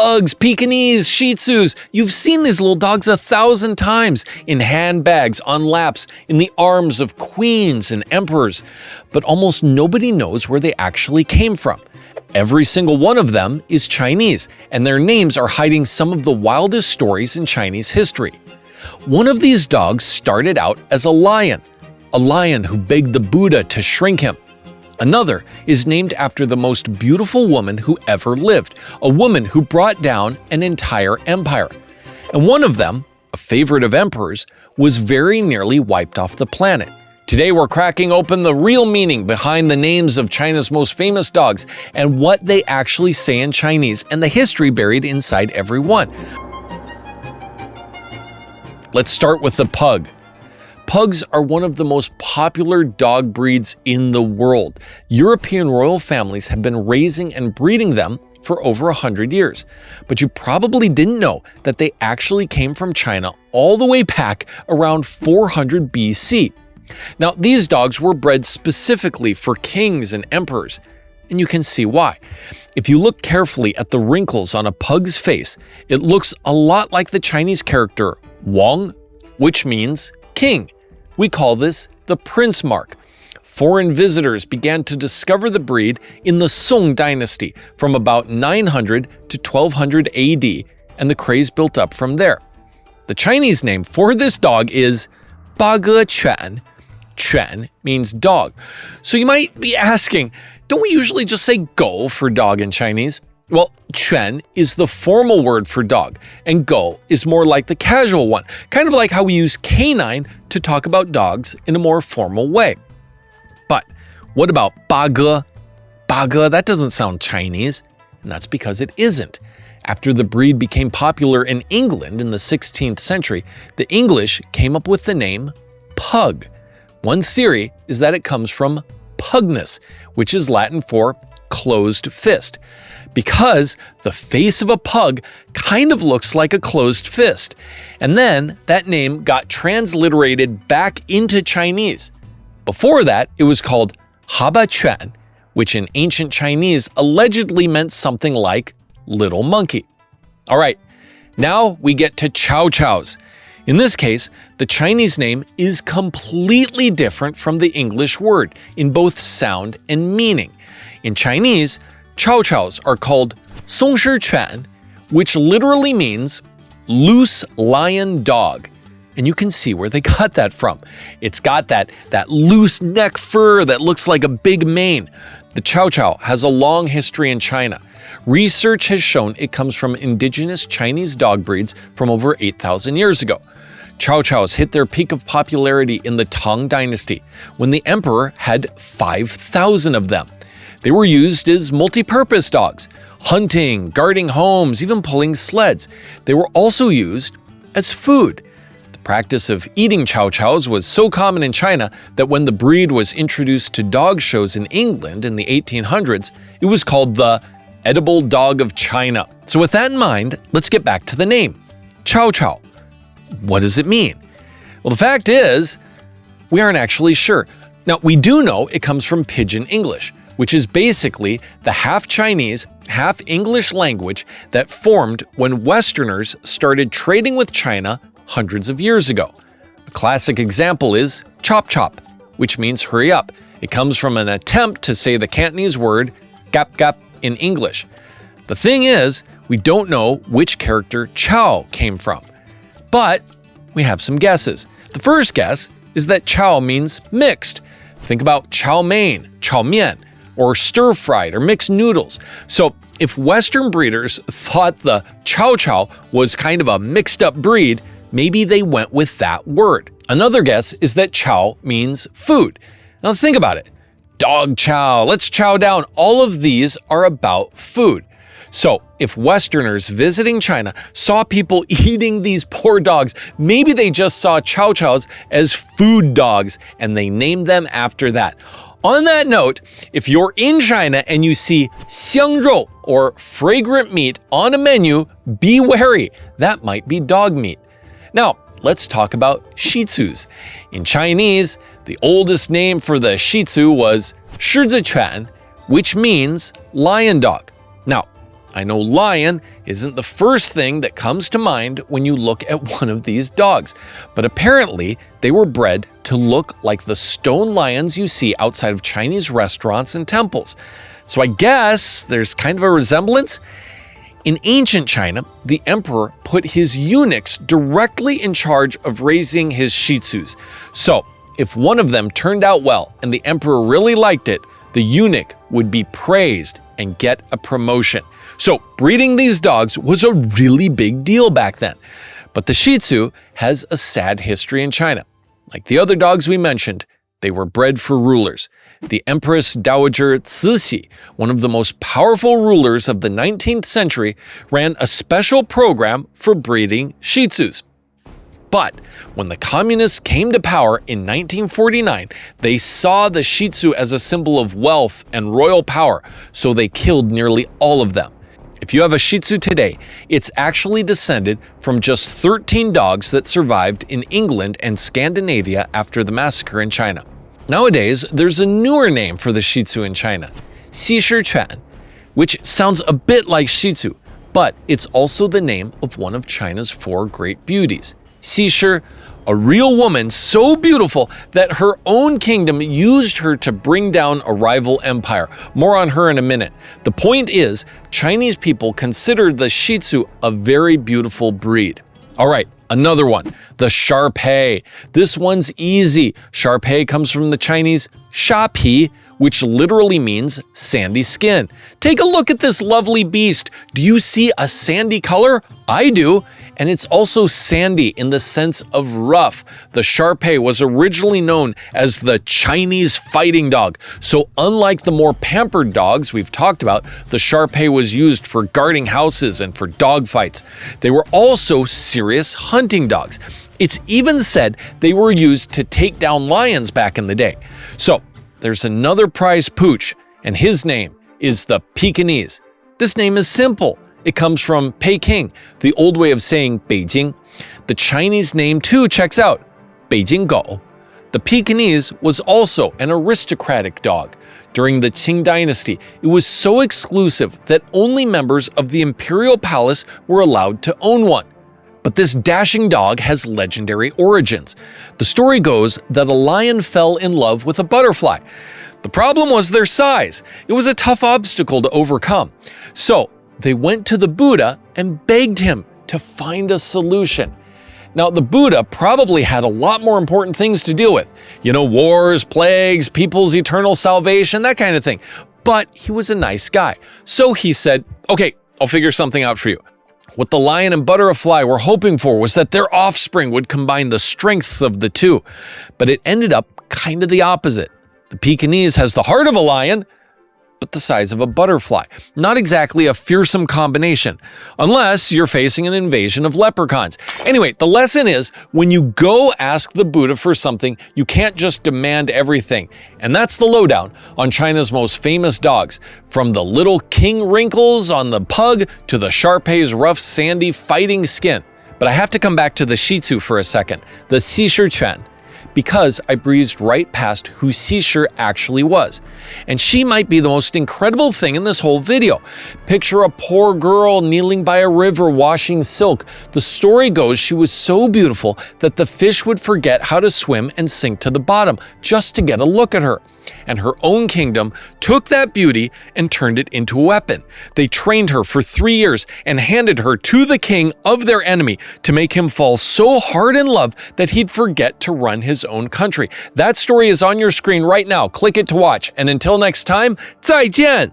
Pugs, Pekingese, Shih Tzus. You've seen these little dogs 1,000 times in handbags, on laps, in the arms of queens and emperors. But almost nobody knows where they actually came from. Every single one of them is Chinese, and their names are hiding some of the wildest stories in Chinese history. One of these dogs started out as a lion who begged the Buddha to shrink him. Another is named after the most beautiful woman who ever lived, a woman who brought down an entire empire. And one of them, a favorite of emperors, was very nearly wiped off the planet. Today we're cracking open the real meaning behind the names of China's most famous dogs and what they actually say in Chinese and the history buried inside every one. Let's start with the pug. Pugs are one of the most popular dog breeds in the world. European royal families have been raising and breeding them for over 100 years. But you probably didn't know that they actually came from China all the way back around 400 BC. Now, these dogs were bred specifically for kings and emperors, and you can see why. If you look carefully at the wrinkles on a pug's face, it looks a lot like the Chinese character Wang, which means king. We call this the prince mark. Foreign visitors began to discover the breed in the Song dynasty from about 900 to 1200 AD, and the craze built up from there. The Chinese name for this dog is Ba Ge Quan. Quan means dog. So you might be asking, don't we usually just say go for dog in Chinese? Well, Quan is the formal word for dog, and go is more like the casual one, kind of like how we use canine to talk about dogs in a more formal way. But what about Ba Ge? Ba Ge, that doesn't sound Chinese, and that's because it isn't. After the breed became popular in England in the 16th century, the English came up with the name pug. One theory is that it comes from pugnus, which is Latin for closed fist, because the face of a pug kind of looks like a closed fist. And then that name got transliterated back into Chinese. Before that, it was called Haba Quan, which in ancient Chinese allegedly meant something like little monkey. All right, now we get to Chow Chows. In this case, the Chinese name is completely different from the English word in both sound and meaning. In Chinese, Chow Chows are called Song Shi Quan, which literally means loose lion dog. And you can see where they got that from. It's got that loose neck fur that looks like a big mane. The Chow Chow has a long history in China. Research has shown it comes from indigenous Chinese dog breeds from over 8,000 years ago. Chow Chows hit their peak of popularity in the Tang Dynasty, when the emperor had 5,000 of them. They were used as multi-purpose dogs, hunting, guarding homes, even pulling sleds. They were also used as food. The practice of eating Chow Chows was so common in China that when the breed was introduced to dog shows in England in the 1800s, it was called the edible dog of China. So with that in mind, let's get back to the name, Chow Chow. What does it mean? Well, the fact is, we aren't actually sure. Now, we do know it comes from Pidgin English, which is basically the half Chinese, half English language that formed when Westerners started trading with China hundreds of years ago. A classic example is chop chop, which means hurry up. It comes from an attempt to say the Cantonese word gap gap in English. The thing is, we don't know which character chow came from, but we have some guesses. The first guess is that chow means mixed. Think about chow mein, chow mian, or stir-fried or mixed noodles. So if Western breeders thought the Chow Chow was kind of a mixed-up breed, maybe they went with that word. Another guess is that chow means food. Now think about it. Dog chow, let's chow down. All of these are about food. So if Westerners visiting China saw people eating these poor dogs, maybe they just saw Chow Chows as food dogs and they named them after that. On that note, if you're in China and you see xiangrou or fragrant meat on a menu, be wary. That might be dog meat. Now, let's talk about Shih Tzus. In Chinese, the oldest name for the Shih Tzu was Shi Quan, which means lion dog. Now, I know lion isn't the first thing that comes to mind when you look at one of these dogs, but apparently they were bred to look like the stone lions you see outside of Chinese restaurants and temples. So I guess there's kind of a resemblance. In ancient China, the emperor put his eunuchs directly in charge of raising his Shih Tzus. So if one of them turned out well and the emperor really liked it, the eunuch would be praised and get a promotion. So breeding these dogs was a really big deal back then. But the Shih Tzu has a sad history in China. Like the other dogs we mentioned, they were bred for rulers. The Empress Dowager Xishi, one of the most powerful rulers of the 19th century, ran a special program for breeding Shih Tzus. But when the communists came to power in 1949, they saw the Shih Tzu as a symbol of wealth and royal power, so they killed nearly all of them. If you have a Shih Tzu today, it's actually descended from just 13 dogs that survived in England and Scandinavia after the massacre in China. Nowadays, there's a newer name for the Shih Tzu in China, Xi Shi, which sounds a bit like Shih Tzu, but it's also the name of one of China's 4 great beauties. Xi Shi, a real woman so beautiful that her own kingdom used her to bring down a rival empire. More on her in a minute. The point is, Chinese people consider the Shih Tzu a very beautiful breed. All right, another one, the Shar Peis. This one's easy. Shar Peis comes from the Chinese Shar Peis, which literally means sandy skin. Take a look at this lovely beast. Do you see a sandy color? I do. And it's also sandy in the sense of rough. The Shar Peis was originally known as the Chinese fighting dog. So unlike the more pampered dogs we've talked about, the Shar Peis was used for guarding houses and for dog fights. They were also serious hunting dogs. It's even said they were used to take down lions back in the day. So there's another prize pooch, and his name is the Pekingese. This name is simple. It comes from Peking, the old way of saying Beijing. The Chinese name too checks out, Beijing Gou. The Pekingese was also an aristocratic dog. During the Qing dynasty, it was so exclusive that only members of the imperial palace were allowed to own one. But this dashing dog has legendary origins. The story goes that a lion fell in love with a butterfly. The problem was their size. It was a tough obstacle to overcome. So they went to the Buddha and begged him to find a solution. Now, the Buddha probably had a lot more important things to deal with. Wars, plagues, people's eternal salvation, that kind of thing. But he was a nice guy. So he said, okay, I'll figure something out for you. What the lion and butterfly were hoping for was that their offspring would combine the strengths of the two. But it ended up kind of the opposite. The Pekingese has the heart of a lion, but the size of a butterfly. Not exactly a fearsome combination, unless you're facing an invasion of leprechauns. Anyway, the lesson is, when you go ask the Buddha for something, you can't just demand everything. And that's the lowdown on China's most famous dogs, from the little king wrinkles on the pug to the Shar Peis' rough, sandy, fighting skin. But I have to come back to the Shih Tzu for a second, the Xi Shi, because I breezed right past who Xi Shi actually was. And she might be the most incredible thing in this whole video. Picture a poor girl kneeling by a river washing silk. The story goes she was so beautiful that the fish would forget how to swim and sink to the bottom just to get a look at her. And her own kingdom took that beauty and turned it into a weapon. They trained her for 3 years and handed her to the king of their enemy to make him fall so hard in love that he'd forget to run his own country. That story is on your screen right now. Click it to watch. And until next time, 再见!